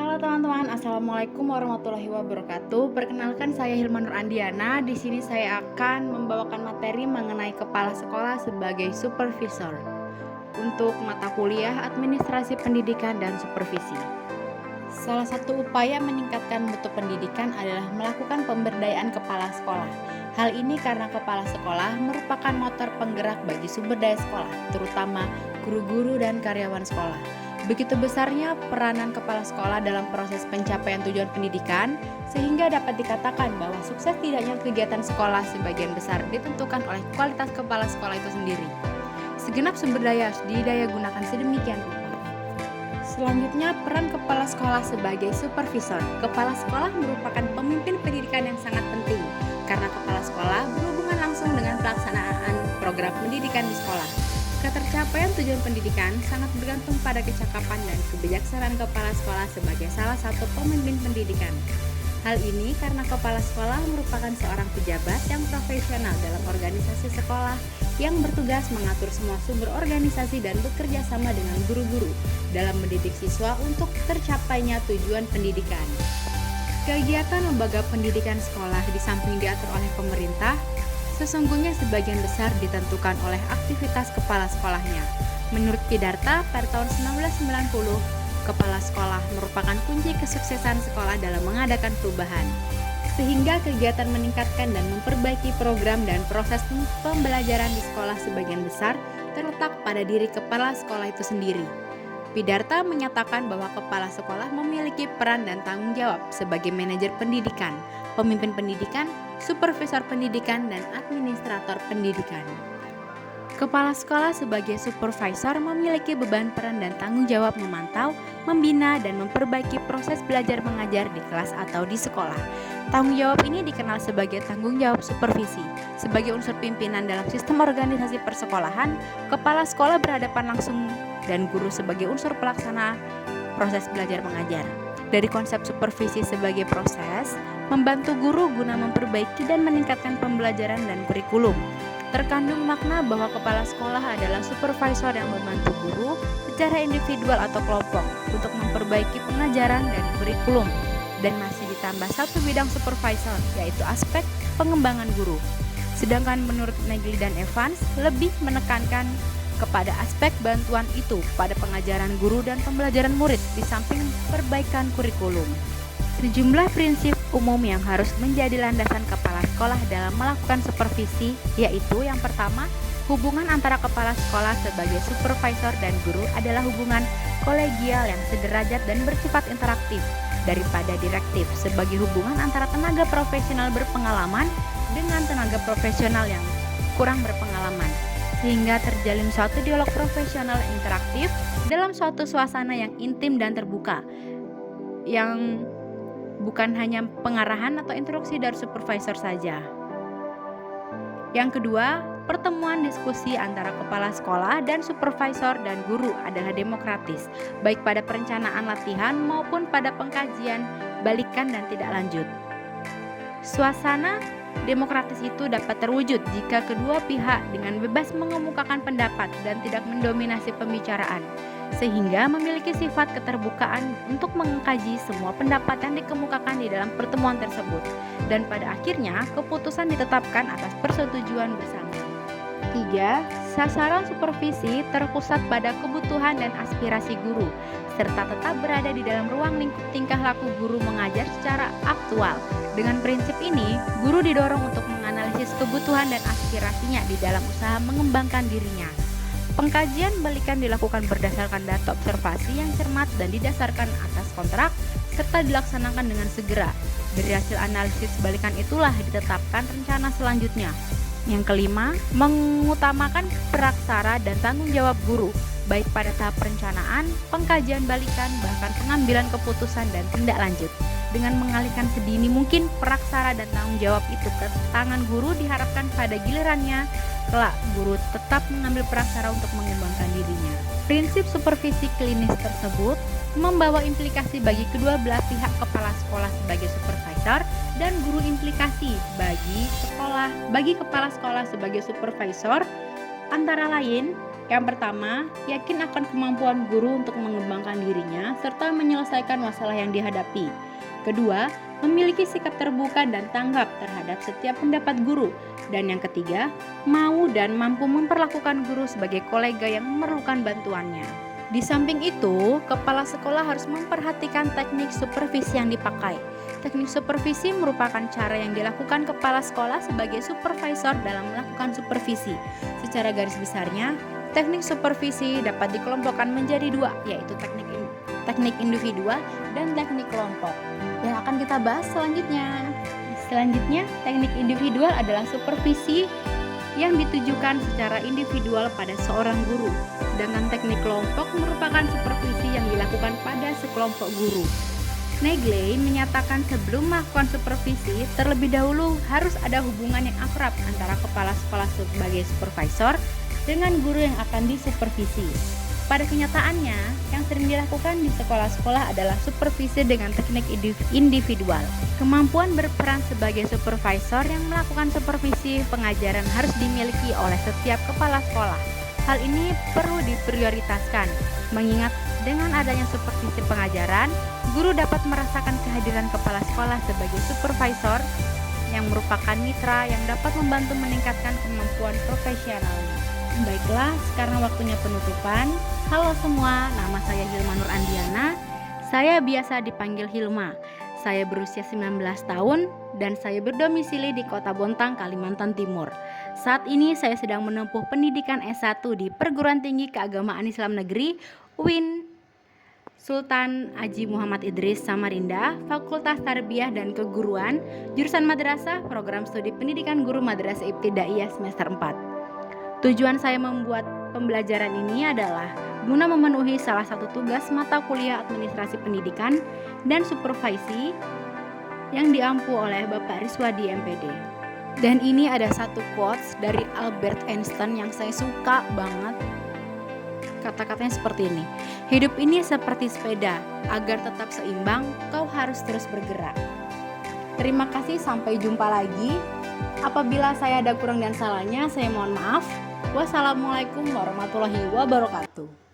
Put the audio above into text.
Halo teman-teman, Assalamualaikum warahmatullahi wabarakatuh. Perkenalkan saya Hilma Nur Andiana. Di sini saya akan membawakan materi mengenai kepala sekolah sebagai supervisor untuk mata kuliah Administrasi Pendidikan dan Supervisi. Salah satu upaya meningkatkan mutu pendidikan adalah melakukan pemberdayaan kepala sekolah. Hal ini karena kepala sekolah merupakan motor penggerak bagi sumber daya sekolah, terutama guru-guru dan karyawan sekolah. Begitu besarnya peranan kepala sekolah dalam proses pencapaian tujuan pendidikan, sehingga dapat dikatakan bahwa sukses tidaknya kegiatan sekolah sebagian besar ditentukan oleh kualitas kepala sekolah itu sendiri. Segenap sumber daya harus didaya gunakan sedemikian rupa. Selanjutnya, peran kepala sekolah sebagai supervisor. Kepala sekolah merupakan pemimpin pendidikan yang sangat penting, karena kepala sekolah berhubungan langsung dengan pelaksanaan program pendidikan di sekolah. Ketercapaian tujuan pendidikan sangat bergantung pada kecakapan dan kebijaksanaan kepala sekolah sebagai salah satu pemimpin pendidikan. Hal ini karena kepala sekolah merupakan seorang pejabat yang profesional dalam organisasi sekolah yang bertugas mengatur semua sumber organisasi dan bekerja sama dengan guru-guru dalam mendidik siswa untuk tercapainya tujuan pendidikan. Kegiatan lembaga pendidikan sekolah di samping diatur oleh pemerintah, sesungguhnya sebagian besar ditentukan oleh aktivitas kepala sekolahnya. Menurut Pidarta pada tahun 1990, kepala sekolah merupakan kunci kesuksesan sekolah dalam mengadakan perubahan, sehingga kegiatan meningkatkan dan memperbaiki program dan proses pembelajaran di sekolah sebagian besar terletak pada diri kepala sekolah itu sendiri. Pidarta menyatakan bahwa kepala sekolah memiliki peran dan tanggung jawab sebagai manajer pendidikan, pemimpin pendidikan, supervisor pendidikan, dan administrator pendidikan. Kepala sekolah sebagai supervisor memiliki beban peran dan tanggung jawab memantau, membina, dan memperbaiki proses belajar mengajar di kelas atau di sekolah. Tanggung jawab ini dikenal sebagai tanggung jawab supervisi. Sebagai unsur pimpinan dalam sistem organisasi persekolahan, kepala sekolah berhadapan langsung dan guru sebagai unsur pelaksana proses belajar mengajar. Dari konsep supervisi sebagai proses, membantu guru guna memperbaiki dan meningkatkan pembelajaran dan kurikulum. Terkandung makna bahwa kepala sekolah adalah supervisor yang membantu guru secara individual atau kelompok untuk memperbaiki pengajaran dan kurikulum. Dan masih ditambah satu bidang supervisor, yaitu aspek pengembangan guru. Sedangkan menurut Megli dan Evans, lebih menekankan kepada aspek bantuan itu pada pengajaran guru dan pembelajaran murid di samping perbaikan kurikulum. Sejumlah prinsip umum yang harus menjadi landasan kepala sekolah dalam melakukan supervisi, yaitu yang pertama, hubungan antara kepala sekolah sebagai supervisor dan guru adalah hubungan kolegial yang sederajat dan bersifat interaktif daripada direktif, sebagai hubungan antara tenaga profesional berpengalaman dengan tenaga profesional yang kurang berpengalaman, sehingga terjalin suatu dialog profesional interaktif dalam suatu suasana yang intim dan terbuka, yang bukan hanya pengarahan atau instruksi dari supervisor saja. Yang kedua, pertemuan diskusi antara kepala sekolah dan supervisor dan guru adalah demokratis, baik pada perencanaan latihan maupun pada pengkajian balikan dan tidak lanjut. Suasana demokratis itu dapat terwujud jika kedua pihak dengan bebas mengemukakan pendapat dan tidak mendominasi pembicaraan, sehingga memiliki sifat keterbukaan untuk mengkaji semua pendapat yang dikemukakan di dalam pertemuan tersebut, dan pada akhirnya keputusan ditetapkan atas persetujuan bersama. 3. Sasaran supervisi terpusat pada kebutuhan dan aspirasi guru, serta tetap berada di dalam ruang lingkup tingkah laku guru mengajar secara aktual. Dengan prinsip ini, guru didorong untuk menganalisis kebutuhan dan aspirasinya di dalam usaha mengembangkan dirinya. Pengkajian balikan dilakukan berdasarkan data observasi yang cermat dan didasarkan atas kontrak, serta dilaksanakan dengan segera. Dari hasil analisis balikan itulah ditetapkan rencana selanjutnya. Yang kelima, mengutamakan praksara dan tanggung jawab guru, baik pada tahap perencanaan, pengkajian balikan, bahkan pengambilan keputusan dan tindak lanjut. Dengan mengalihkan sedini mungkin praksara dan tanggung jawab itu ke tangan guru, diharapkan pada gilirannya kelak guru tetap mengambil praksara untuk mengembangkan dirinya. Prinsip supervisi klinis tersebut membawa implikasi bagi kedua belah pihak, kepala sekolah sebagai supervisor dan guru implikasi bagi kepala sekolah sebagai supervisor, antara lain Yang pertama, yakin akan kemampuan guru untuk mengembangkan dirinya serta menyelesaikan masalah yang dihadapi. Kedua, memiliki sikap terbuka dan tanggap terhadap setiap pendapat guru. Dan yang ketiga, mau dan mampu memperlakukan guru sebagai kolega yang memerlukan bantuannya. Di samping itu, kepala sekolah harus memperhatikan teknik supervisi yang dipakai. Teknik supervisi merupakan cara yang dilakukan kepala sekolah sebagai supervisor dalam melakukan supervisi. Secara garis besarnya, teknik supervisi dapat dikelompokkan menjadi dua, yaitu teknik individual dan teknik kelompok yang akan kita bahas selanjutnya. Selanjutnya, teknik individual adalah supervisi yang ditujukan secara individual pada seorang guru. Sedangkan teknik kelompok merupakan supervisi yang dilakukan pada sekelompok guru. Negley menyatakan sebelum melakukan supervisi, terlebih dahulu harus ada hubungan yang akrab antara kepala sekolah sebagai supervisor dengan guru yang akan disupervisi. Pada kenyataannya, yang sering dilakukan di sekolah-sekolah adalah supervisi dengan teknik individual. Kemampuan berperan sebagai supervisor yang melakukan supervisi pengajaran harus dimiliki oleh setiap kepala sekolah. Hal ini perlu diprioritaskan, mengingat dengan adanya supervisi pengajaran, guru dapat merasakan kehadiran kepala sekolah sebagai supervisor yang merupakan mitra yang dapat membantu meningkatkan kemampuan profesionalnya. Baiklah, sekarang waktunya penutupan. Halo semua, nama saya Hilma Nur Andiana. Saya biasa dipanggil Hilma. Saya berusia 19 tahun dan saya berdomisili di Kota Bontang, Kalimantan Timur. Saat ini saya sedang menempuh pendidikan S1 di Perguruan Tinggi Keagamaan Islam Negeri UIN Sultan Haji Muhammad Idris Samarinda, Fakultas Tarbiyah dan Keguruan, jurusan Madrasah, Program Studi Pendidikan Guru Madrasah Ibtidaiyah semester 4. Tujuan saya membuat pembelajaran ini adalah guna memenuhi salah satu tugas mata kuliah administrasi pendidikan dan supervisi yang diampu oleh Bapak Riswadi MPD. Dan ini ada satu quotes dari Albert Einstein yang saya suka banget. Kata-katanya seperti ini: hidup ini seperti sepeda, agar tetap seimbang kau harus terus bergerak. Terima kasih, sampai jumpa lagi. Apabila saya ada kurang dan salahnya, saya mohon maaf. Wassalamualaikum warahmatullahi wabarakatuh.